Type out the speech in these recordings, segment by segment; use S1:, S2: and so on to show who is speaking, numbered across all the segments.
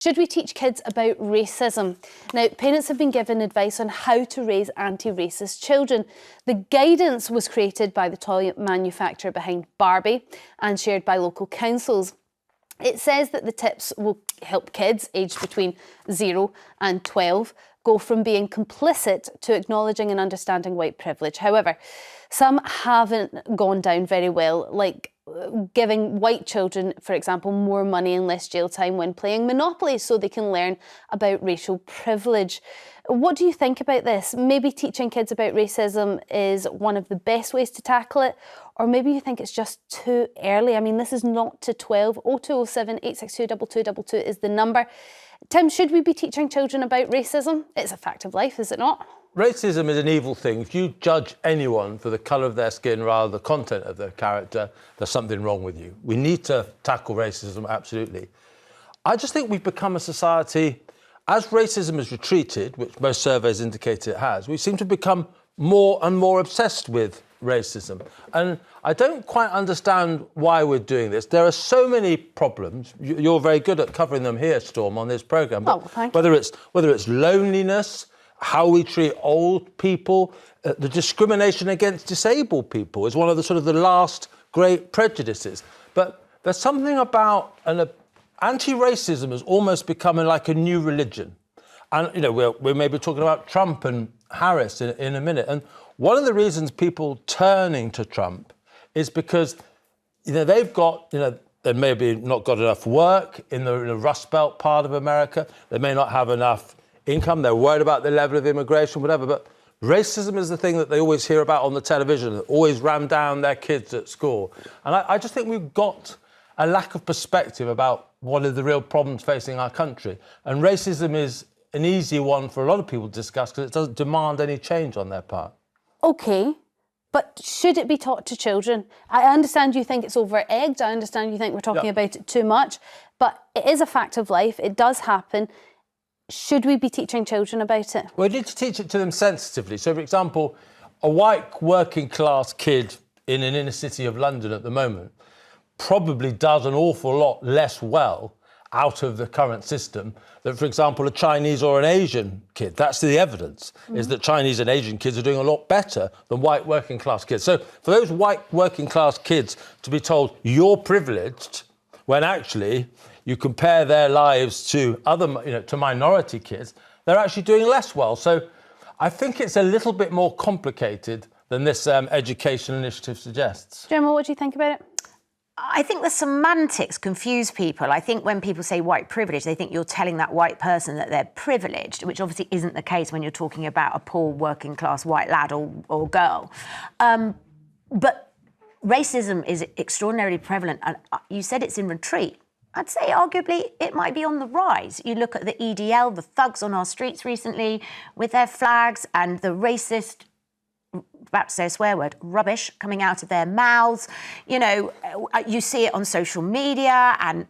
S1: Should we teach kids about racism? Now, parents have been given advice on how to raise anti-racist children. The guidance was created by the toy manufacturer behind Barbie and shared by local councils. It says that the tips will help kids aged between 0 and 12 go from being complicit to acknowledging and understanding white privilege. However, some haven't gone down very well, like giving white children, for example, more money and less jail time when playing Monopoly so they can learn about racial privilege. What do you think about this? Maybe teaching kids about racism is one of the best ways to tackle it, or maybe you think it's just too early. I mean, this is not to 12. 0207 862 2222 is the number. Tim, should we be teaching children about racism? It's a fact of life, is it not?
S2: Racism is an evil thing. If you judge anyone for the colour of their skin rather than the content of their character, there's something wrong with you. We need to tackle racism, absolutely. I just think we've become a society, as racism has retreated, which most surveys indicate it has, we seem to become more and more obsessed with racism. And I don't quite understand why we're doing this. There are so many problems. You're very good at covering them here, Storm, on this programme. Whether it's loneliness, how we treat old people, the discrimination against disabled people is one of the last great prejudices. But there's something about anti-racism has almost become like a new religion. And, you know, we're maybe talking about Trump and Harris in a minute. And one of the reasons people turning to Trump is because, you know, they've got, you know, they maybe not got enough work in the Rust Belt part of America. They may not have enough income. They're worried about the level of immigration, whatever. But racism is the thing that they always hear about on the television, that always ram down their kids at school. And I just think we've got a lack of perspective about what are the real problems facing our country. And racism is an easy one for a lot of people to discuss because it doesn't demand any change on their part. OK, but should it be taught to children? I understand you think it's over-egged. I understand you think we're talking about it too much. But it is a fact of life. It does happen. Should we be teaching children about it? We need to teach it to them sensitively. So, for example, a white working-class kid in an inner city of London at the moment probably does an awful lot less well out of the current system than, for example, a Chinese or an Asian kid. That's the evidence, is that Chinese and Asian kids are doing a lot better than white working-class kids. So for those white working-class kids to be told you're privileged when actually you compare their lives to other, you know, to minority kids, they're actually doing less well. So I think it's a little bit more complicated than this education initiative suggests.
S1: Jemma, what do you think about it?
S3: I think the semantics confuse people. I think when people say white privilege, they think you're telling that white person that they're privileged, which obviously isn't the case when you're talking about a poor working class white lad or girl. But racism is extraordinarily prevalent. And you said it's in retreat. I'd say arguably it might be on the rise. You look at the EDL, the thugs on our streets recently with their flags and the racist, about to say a swear word, rubbish coming out of their mouths. You know, you see it on social media and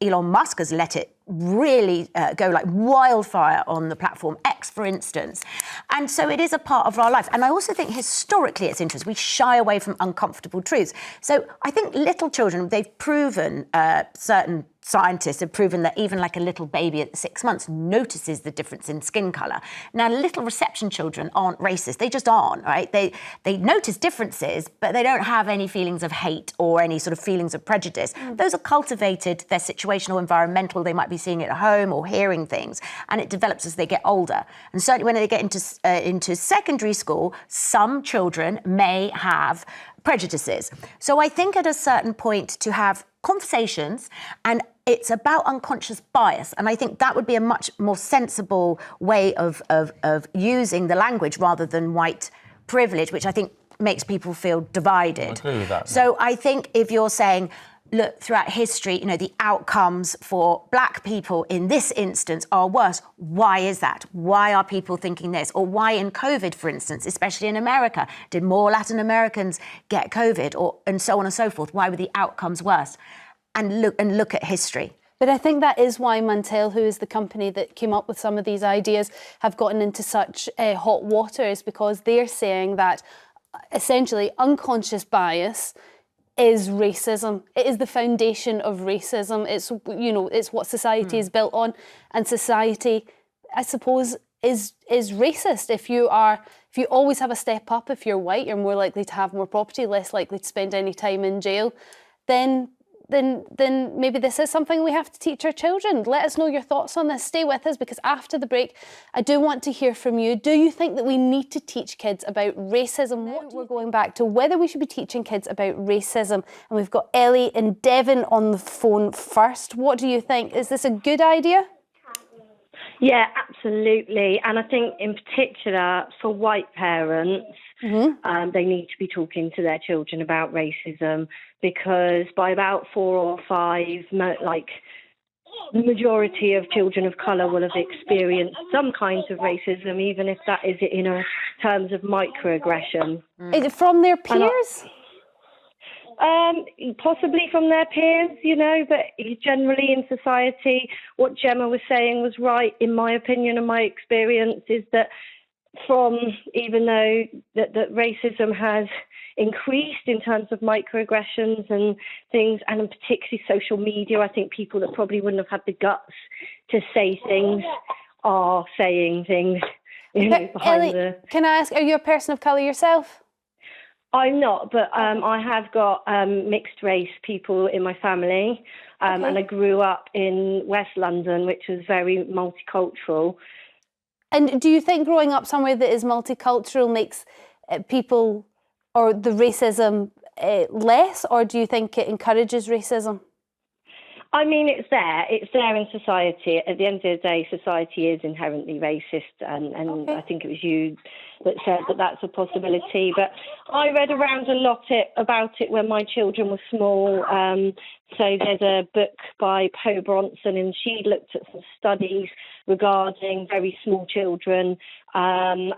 S3: Elon Musk has let it really go like wildfire on the platform X, for instance. And so it is a part of our life. And I also think historically it's interesting. We shy away from uncomfortable truths. So I think little children, they've proven, certain scientists have proven that even like a little baby at 6 months notices the difference in skin colour. Now, little reception children aren't racist. They just aren't, right? They notice differences, but they don't have any feelings of hate or any sort of feelings of prejudice. Those are cultivated, they're situational, environmental, they might be seeing it at home or hearing things, and it develops as they get older. And certainly when they get into secondary school, some children may have prejudices. So I think at a certain point to have conversations, and it's about unconscious bias. And I think that would be a much more sensible way of using the language rather than white privilege, which I think makes people feel divided.
S2: I agree with that.
S3: So I think if you're saying, look, throughout history, you know, the outcomes for black people in this instance are worse. Why is that? Why are people thinking this? Or why in COVID, for instance, especially in America, did more Latin Americans get COVID, and so on and so forth? Why were the outcomes worse? And look at history.
S1: But I think that is why Mantel, who is the company that came up with some of these ideas, have gotten into such hot water, is because they're saying that essentially unconscious bias is racism. It is the foundation of racism. It's, you know, it's what society is built on, and society, I suppose, is racist. If you always have a step up, if you're white, you're more likely to have more property, less likely to spend any time in jail, then maybe this is something we have to teach our children. Let us know your thoughts on this. Stay with us, because after the break, I do want to hear from you. Do you think that we need to teach kids about racism? We're going back to whether we should be teaching kids about racism. And we've got Ellie and Devon on the phone first. What do you think? Is this a good idea?
S4: Yeah, absolutely. And I think in particular for white parents, they need to be talking to their children about racism, because by about 4 or 5, the majority of children of colour will have experienced some kinds of racism, even if that is in terms of microaggression.
S1: Is it from their peers?
S4: Possibly from their peers, you know, but generally in society, what Jemma was saying was right, in my opinion and my experience, is that even though that racism has increased in terms of microaggressions and things, and in particularly social media, I think people that probably wouldn't have had the guts to say things are saying things, you know, behind
S1: Ellie, can I ask, are you a person of colour yourself?
S4: I'm not, but I have got mixed race people in my family, and I grew up in West London, which was very multicultural.
S1: And do you think growing up somewhere that is multicultural makes people, or the racism, less, or do you think it encourages racism?
S4: I mean, it's there in society. At the end of the day, society is inherently racist, and I think it was you that said that that's a possibility. But I read around a lot about it when my children were small. So there's a book by Poe Bronson, and she looked at some studies regarding very small children, and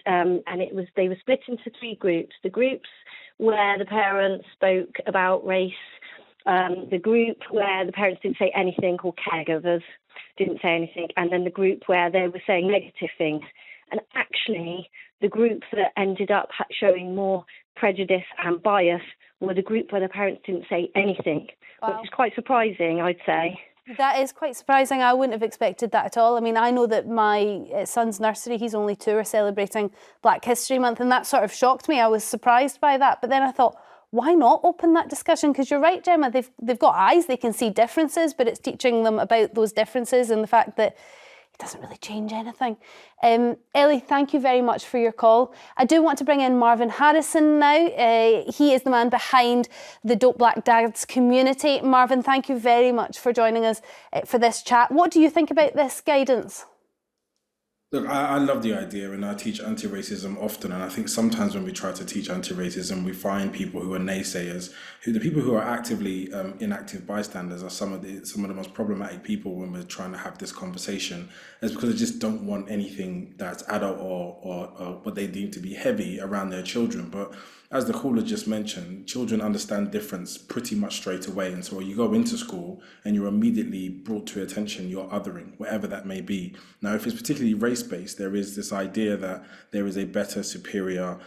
S4: they were split into 3 groups. The groups where the parents spoke about race, the group where the parents didn't say anything, or caregivers didn't say anything, and then the group where they were saying negative things. And actually, the group that ended up showing more prejudice and bias were the group where the parents didn't say anything, which is quite surprising, I'd say.
S1: That is quite surprising. I wouldn't have expected that at all. I mean, I know that my son's nursery, he's only 2, are celebrating Black History Month, and that sort of shocked me. I was surprised by that. But then I thought, why not open that discussion? Because you're right, Jemma, they've got eyes, they can see differences, but it's teaching them about those differences and the fact that it doesn't really change anything. Ellie, thank you very much for your call. I do want to bring in Marvyn Harrison now. He is the man behind the Dope Black Dads community. Marvyn, thank you very much for joining us for this chat. What do you think about this guidance?
S5: Look, I love the idea, and I teach anti-racism often, and I think sometimes when we try to teach anti-racism, we find people who are naysayers, the people who are actively inactive bystanders are some of the most problematic people when we're trying to have this conversation. It's because they just don't want anything that's adult or what they deem to be heavy around their children. But as the caller just mentioned, children understand difference pretty much straight away. And so when you go into school and you're immediately brought to attention, you're othering, whatever that may be. Now, if it's particularly race-based, there is this idea that there is a better, superior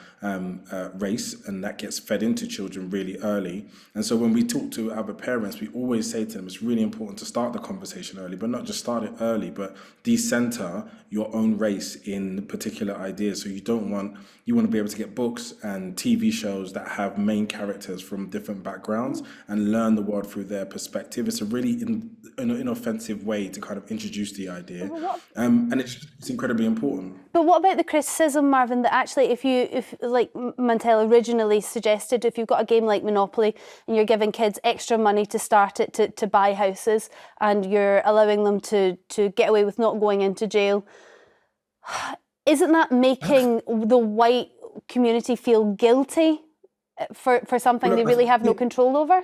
S5: race, and that gets fed into children really early. And so when we talk to other parents, we always say to them, it's really important to start the conversation early, but not just start it early, but decenter your own race in particular ideas. So you want to be able to get books and TV shows that have main characters from different backgrounds and learn the world through their perspective. It's a really inoffensive way to kind of introduce the idea, and it's incredibly important.
S1: But what about the criticism, Marvyn, that actually if like Mantell originally suggested, if you've got a game like Monopoly and you're giving kids extra money to start it, to buy houses, and you're allowing them to get away with not going into jail, isn't that making the white community feel guilty for something they really have no control over?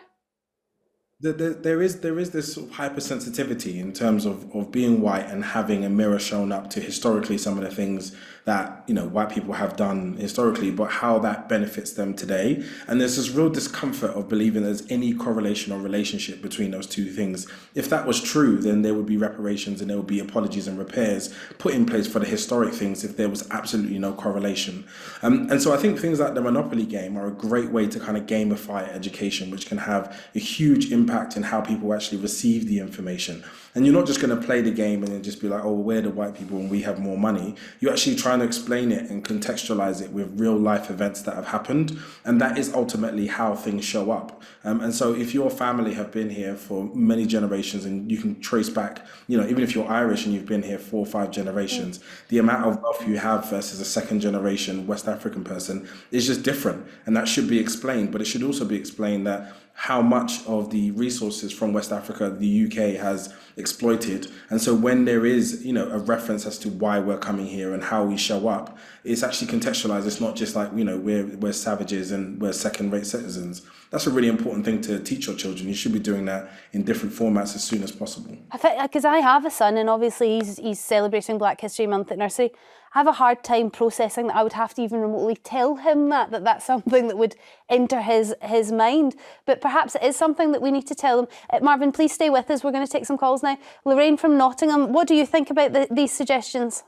S5: There is this sort of hypersensitivity in terms of being white and having a mirror shown up to historically some of the things that white people have done historically, but how that benefits them today. And there's this real discomfort of believing there's any correlation or relationship between those two things. If that was true, then there would be reparations and there would be apologies and repairs put in place for the historic things if there was absolutely no correlation. And so I think things like the Monopoly game are a great way to kind of gamify education, which can have a huge impact in how people actually receive the information. And you're not just going to play the game and then just be like, oh, we're the white people and we have more money. You're actually trying to explain it and contextualize it with real life events that have happened. And that is ultimately how things show up. And so if your family have been here for many generations and you can trace back, even if you're Irish and you've been here 4 or 5 generations, the amount of wealth you have versus a second generation West African person is just different. And that should be explained. But it should also be explained that how much of the resources from West Africa the UK has exploited. And so when there is, a reference as to why we're coming here and how we show up, it's actually contextualized. It's not just like, we're savages and we're second-rate citizens. That's a really important thing to teach your children. You should be doing that in different formats as soon as possible.
S1: I think, because I have a son and obviously he's celebrating Black History Month at nursery. I have a hard time processing that I would have to even remotely tell him that's something that would enter his mind. But perhaps it is something that we need to tell him. Marvyn, please stay with us. We're going to take some calls now. Lorraine from Nottingham, what do you think about these suggestions?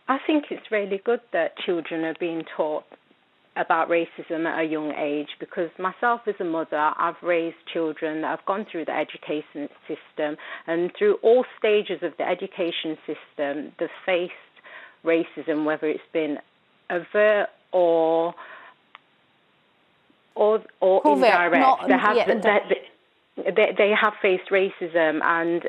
S6: I think it's really good that children are being taught about racism at a young age, because myself as a mother, I've raised children that have gone through the education system, and through all stages of the education system, they've faced racism, whether it's been overt or indirect. They have faced racism, and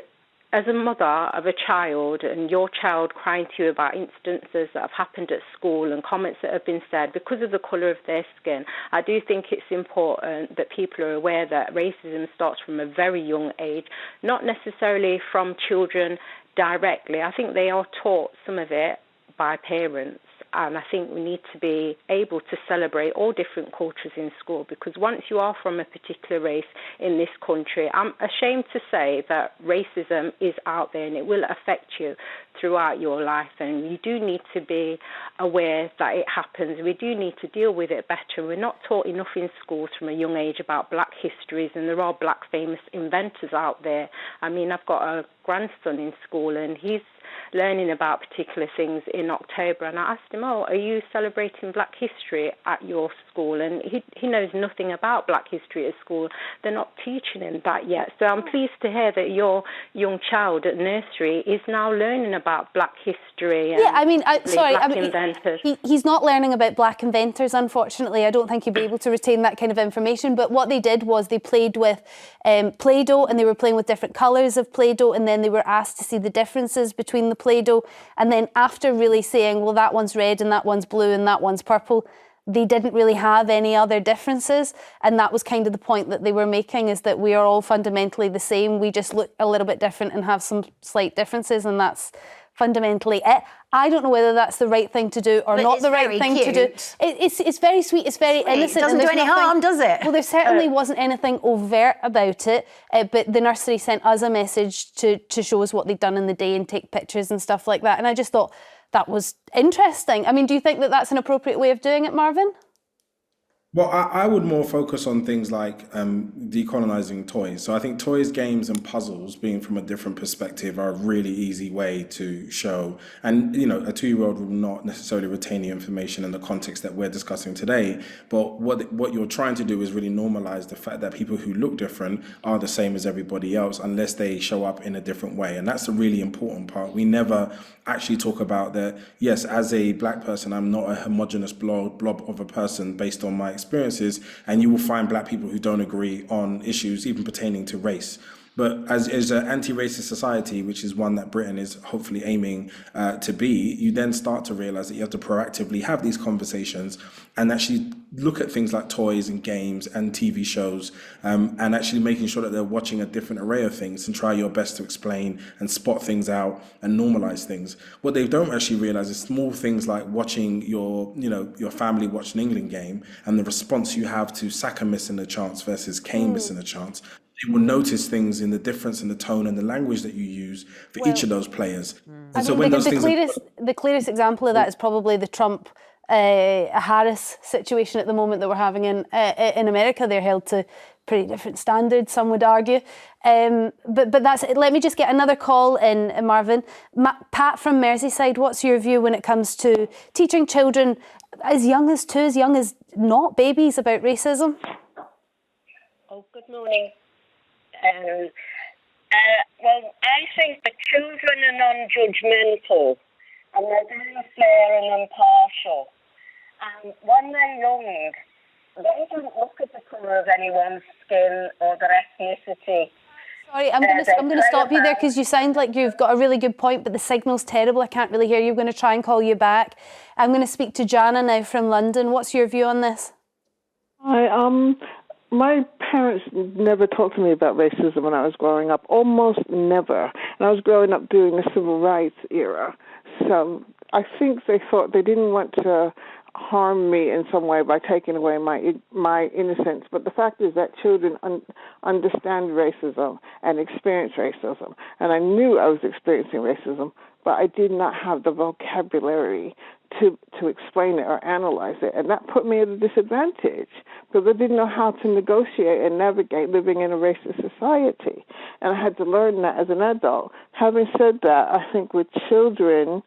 S6: as a mother of a child and your child crying to you about instances that have happened at school and comments that have been said because of the colour of their skin, I do think it's important that people are aware that racism starts from a very young age, not necessarily from children directly. I think they are taught some of it by parents. And I think we need to be able to celebrate all different cultures in school, because once you are from a particular race in this country, I'm ashamed to say that racism is out there and it will affect you throughout your life. And you do need to be aware that it happens. We do need to deal with it better. We're not taught enough in schools from a young age about Black histories, and there are Black famous inventors out there. I mean, I've got a grandson in school and he's learning about particular things in October, and I asked him, are you celebrating Black history at your school? And he knows nothing about Black history at school. They're not teaching him that yet. So I'm pleased to hear that your young child at nursery is now learning about Black history and Black inventors.
S1: He's not learning about Black inventors, unfortunately. I don't think he'd be able to retain that kind of information. But what they did was they played with Play-Doh, and they were playing with different colours of Play-Doh, and then they were asked to see the differences between the Play-Doh. And then after really saying, well, that one's red and that one's blue and that one's purple, they didn't really have any other differences. And that was kind of the point that they were making, is that we are all fundamentally the same. We just look a little bit different and have some slight differences, and that's fundamentally it. I don't know whether that's the right thing to do or not the right thing to do. It's very sweet, it's very innocent.
S3: It doesn't do any harm, does it?
S1: Well, there certainly wasn't anything overt about it, but the nursery sent us a message to show us what they'd done in the day and take pictures and stuff like that. And I just thought that was interesting. I mean, do you think that that's an appropriate way of doing it, Marvyn?
S5: Well, I would more focus on things like decolonizing toys. So I think toys, games, and puzzles, being from a different perspective, are a really easy way to show. And, a 2-year-old will not necessarily retain the information in the context that we're discussing today. But what you're trying to do is really normalize the fact that people who look different are the same as everybody else, unless they show up in a different way. And that's a really important part. We never actually talk about that. Yes, as a Black person, I'm not a homogenous blob of a person based on my experiences, and you will find Black people who don't agree on issues even pertaining to race. But as an anti-racist society, which is one that Britain is hopefully aiming to be, you then start to realize that you have to proactively have these conversations and actually look at things like toys and games and TV shows, and actually making sure that they're watching a different array of things and try your best to explain and spot things out and normalize things. What they don't actually realize is small things like watching your family watch an England game and the response you have to Saka missing a chance versus Kane missing a chance. You will notice things in the difference in the tone and the language that you use for each of those players. And so when those things
S1: the clearest example of that is probably the Trump Harris situation at the moment that we're having in America. They're held to pretty different standards, some would argue. But that's it. Let me just get another call in, Marvyn. Pat from Merseyside, what's your view when it comes to teaching children as young as not babies about racism?
S7: Oh, good morning. Well, I think the children are non-judgmental and they're very fair and impartial. And when they're young, they don't look at the colour of anyone's skin or their ethnicity.
S1: Sorry, I'm going to stop you there because you sound like you've got a really good point, but the signal's terrible. I can't really hear you. I'm going to try and call you back. I'm going to speak to Jana now from London. What's your view on this?
S8: My parents never talked to me about racism when I was growing up, almost never. And I was growing up during the civil rights era. So I think they thought they didn't want to harm me in some way by taking away my innocence. But the fact is that children understand racism and experience racism. And I knew I was experiencing racism, but I did not have the vocabulary to explain it or analyze it. And that put me at a disadvantage because I didn't know how to negotiate and navigate living in a racist society. And I had to learn that as an adult. Having said that, I think with children,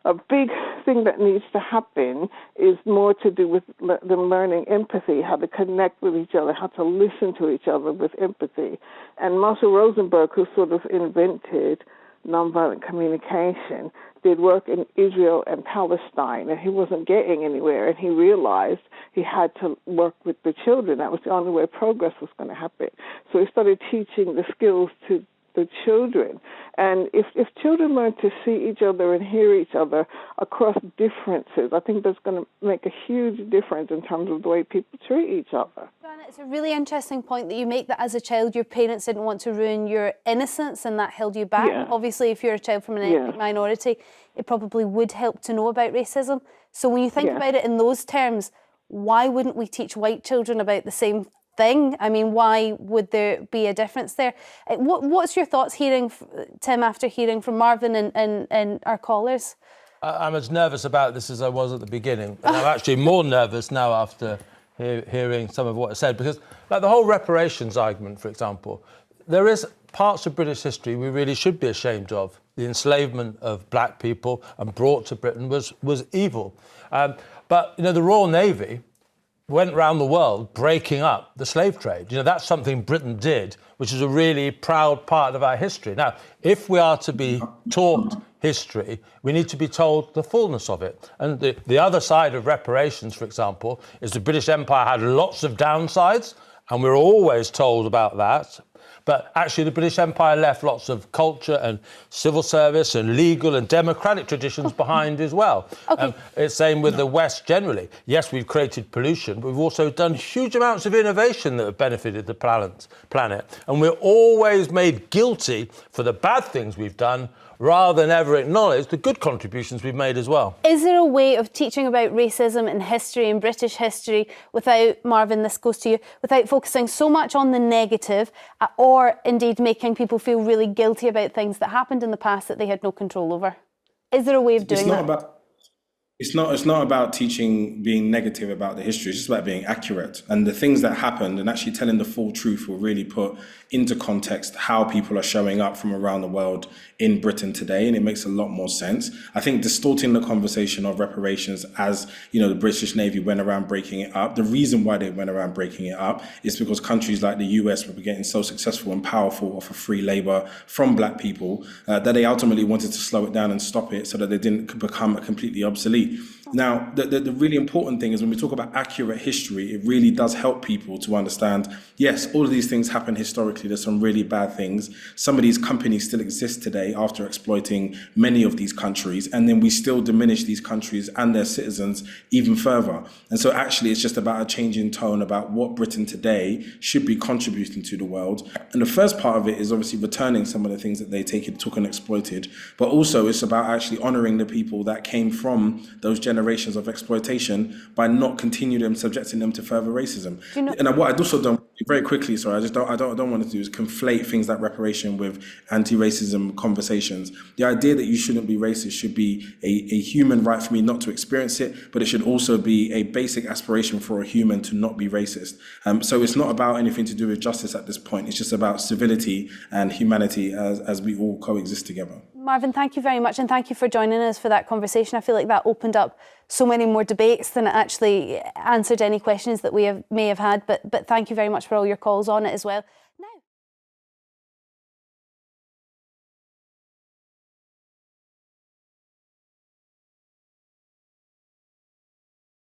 S8: a big thing that needs to happen is more to do with them learning empathy, how to connect with each other, how to listen to each other with empathy. And Marshall Rosenberg, who sort of invented nonviolent communication, did work in Israel and Palestine, and he wasn't getting anywhere, and he realized he had to work with the children. That was the only way progress was going to happen. So he started teaching the skills to the children. And if children learn to see each other and hear each other across differences, I think that's going to make a huge difference in terms of the way people treat each other.
S1: Joanna, it's a really interesting point that you make, that as a child your parents didn't want to ruin your innocence and that held you back.
S8: Yeah.
S1: Obviously, if you're a child from an ethnic minority, it probably would help to know about racism. So when you think about it in those terms, why wouldn't we teach white children about the same thing? I mean, why would there be a difference there? What's your thoughts Tim, after hearing from Marvyn and our callers?
S2: I'm as nervous about this as I was at the beginning. And I'm actually more nervous now after hearing some of what I said, because like the whole reparations argument, for example, there is parts of British history we really should be ashamed of. The enslavement of black people and brought to Britain was evil. But, the Royal Navy went around the world breaking up the slave trade. That's something Britain did, which is a really proud part of our history. Now, if we are to be taught history, we need to be told the fullness of it. And the other side of reparations, for example, is the British Empire had lots of downsides, and we're always told about that. But actually, the British Empire left lots of culture and civil service and legal and democratic traditions behind as well.
S1: Okay.
S2: It's same with the West generally. Yes, we've created pollution, but we've also done huge amounts of innovation that have benefited the planet. And we're always made guilty for the bad things we've done, rather than ever acknowledge the good contributions we've made as well.
S1: Is there a way of teaching about racism in history and British history without, Marvyn, this goes to you, without focusing so much on the negative or indeed making people feel really guilty about things that happened in the past that they had no control over? Is there a way of doing that?
S5: It's not about teaching being negative about the history. It's just about being accurate. And the things that happened and actually telling the full truth will really put into context how people are showing up from around the world in Britain today. And it makes a lot more sense. I think distorting the conversation of reparations as, the British Navy went around breaking it up. The reason why they went around breaking it up is because countries like the US were getting so successful and powerful off of free labor from black people that they ultimately wanted to slow it down and stop it so that they didn't become completely obsolete. Now, the really important thing is when we talk about accurate history, it really does help people to understand, yes, all of these things happen historically. There's some really bad things. Some of these companies still exist today after exploiting many of these countries, and then we still diminish these countries and their citizens even further. And so actually it's just about a change in tone about what Britain today should be contributing to the world. And the first part of it is obviously returning some of the things that they took and exploited, but also it's about actually honouring the people that came from those generations of exploitation by not continuing them, subjecting them to further racism. And what I'd also done very quickly, sorry, I don't want to do is conflate things like reparation with anti-racism conversations. The idea that you shouldn't be racist should be a human right for me not to experience it, but it should also be a basic aspiration for a human to not be racist. So it's not about anything to do with justice at this point. It's just about civility and humanity as we all coexist together.
S1: Marvyn, thank you very much, and thank you for joining us for that conversation. I feel like that opened up so many more debates than it actually answered any questions that we may have had, but thank you very much for all your calls on it as well.